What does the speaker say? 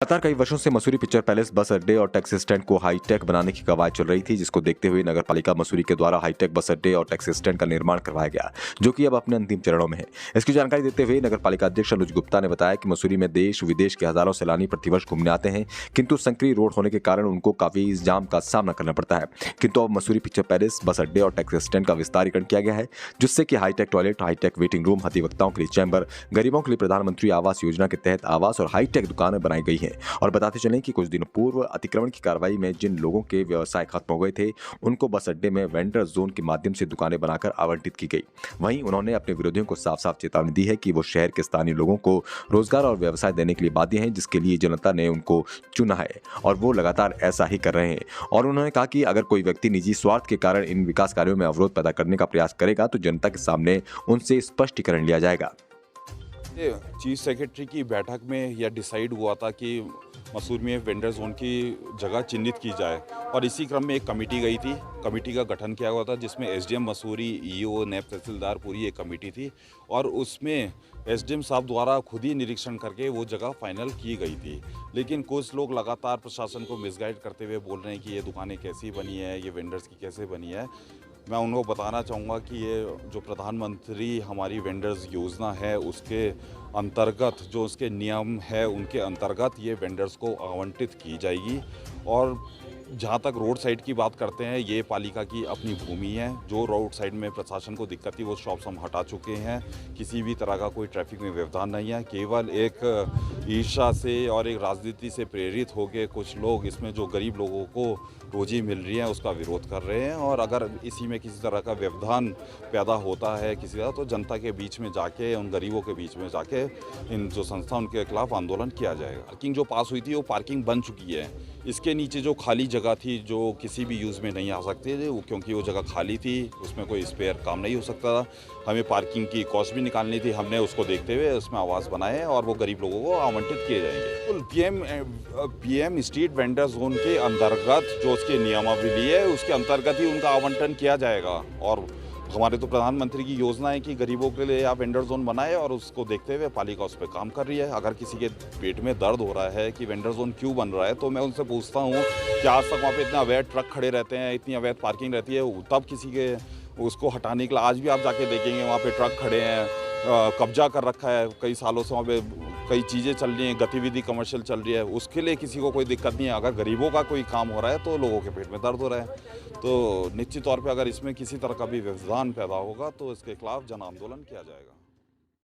लगातार कई वर्षों से मसूरी पिक्चर पैलेस, बस अड्डे और टैक्सी स्टैंड को हाईटेक बनाने की कवायद चल रही थी, जिसको देखते हुए नगर पालिका मसूरी के द्वारा हाईटेक बस अड्डे और टैक्सी स्टैंड का निर्माण करवाया गया, जो कि अब अपने अंतिम चरणों में है। इसकी जानकारी देते हुए नगर पालिका अध्यक्ष अनुज गुप्ता ने बताया कि मसूरी में देश विदेश के हजारों सैलानी प्रतिवर्ष घूमने आते हैं, किंतु संकरी रोड होने के कारण उनको काफी जाम का सामना करना पड़ता है। किंतु अब मसूरी पिक्चर पैलेस, बस अड्डे और टैक्सी स्टैंड का विस्तारीकरण किया गया है, जिससे कि hi tech toilet, hi tech waiting room, अधिवक्ताओं के लिए चैम्बर, गरीबों के लिए प्रधानमंत्री आवास योजना के तहत आवास और हाईटेक दुकानें बनाई गई हैं। और बताते चलें कि कुछ दिनों पूर्व अतिक्रमण की कार्रवाई में जिन लोगों के व्यवसाय खत्म हो गए थे, उनको बस अड्डे में वेंडर जोन के माध्यम से दुकानें बनाकर आवंटित की गई। वहीं उन्होंने अपने विरोधियों को साफ साफ चेतावनी दी है कि वो शहर के स्थानीय लोगों को रोजगार और व्यवसाय देने के लिए बाध्य हैं, जिसके लिए जनता ने उनको चुना है और वो लगातार ऐसा ही कर रहे हैं। और उन्होंने कहा कि अगर कोई व्यक्ति निजी स्वार्थ के कारण इन विकास कार्यों में अवरोध पैदा करने का प्रयास करेगा तो जनता के सामने उनसे स्पष्टीकरण लिया जाएगा। चीफ सेक्रेटरी की बैठक में यह डिसाइड हुआ था कि मसूरी में वेंडर जोन की जगह चिन्हित की जाए और इसी क्रम में एक कमेटी गई थी। कमेटी का गठन किया हुआ था जिसमें एसडीएम मसूरी, ईओ, नैब तहसीलदार, पूरी एक कमेटी थी और उसमें एसडीएम साहब द्वारा खुद ही निरीक्षण करके वो जगह फाइनल की गई थी। लेकिन कुछ लोग लगातार प्रशासन को मिसगाइड करते हुए बोल रहे हैं कि ये दुकानें कैसी बनी है, ये वेंडर्स की कैसे बनी है। मैं उनको बताना चाहूँगा कि ये जो प्रधानमंत्री हमारी वेंडर्स योजना है उसके अंतर्गत जो उसके नियम है उनके अंतर्गत ये वेंडर्स को आवंटित की जाएगी। और जहाँ तक रोड साइड की बात करते हैं, ये पालिका की अपनी भूमि है। जो रोड साइड में प्रशासन को दिक्कत थी वो शॉप्स हम हटा चुके हैं। किसी भी तरह का कोई ट्रैफिक में व्यवधान नहीं है। केवल एक ईर्ष्या से और एक राजनीति से प्रेरित होकर कुछ लोग इसमें जो गरीब लोगों को रोजी मिल रही है उसका विरोध कर रहे हैं और अगर इसी में किसी तरह का व्यवधान पैदा होता है किसी तरह, तो जनता के बीच में जाके, उन गरीबों के बीच में जाके इन जो संस्था उनके खिलाफ आंदोलन किया जाएगा। पार्किंग जो पास हुई थी वो पार्किंग बन चुकी है। इसके नीचे जो खाली जगह थी जो किसी भी यूज़ में नहीं आ सकते थे, क्योंकि वो जगह खाली थी, उसमें कोई स्पेयर काम नहीं हो सकता था। हमें पार्किंग की कॉस्ट भी निकालनी थी। हमने उसको देखते हुए उसमें आवास बनाए और वो गरीब लोगों को आवंटित किए जाएंगे। पीएम स्ट्रीट वेंडर जोन के अंतर्गत जो उसके नियमावली है उसके अंतर्गत ही उनका आवंटन किया जाएगा। और हमारे तो प्रधानमंत्री की योजना है कि गरीबों के लिए आप वेंडर जोन बनाए और उसको देखते हुए पालिका उस पर काम कर रही है। अगर किसी के पेट में दर्द हो रहा है कि वेंडर जोन क्यों बन रहा है, तो मैं उनसे पूछता हूँ कि आज तक वहाँ पे इतने अवैध ट्रक खड़े रहते हैं, इतनी अवैध पार्किंग रहती है, तब किसी के उसको हटाने के लिए आज भी आप जाके देखेंगे वहाँ पे ट्रक खड़े हैं, कब्जा कर रखा है कई सालों से। वहाँ पे कई चीज़ें चल रही हैं, गतिविधि कमर्शियल चल रही है, उसके लिए किसी को कोई दिक्कत नहीं है। अगर गरीबों का कोई काम हो रहा है तो लोगों के पेट में दर्द हो रहा है। तो निश्चित तौर पे अगर इसमें किसी तरह का भी व्यवधान पैदा होगा तो इसके खिलाफ जन आंदोलन किया जाएगा।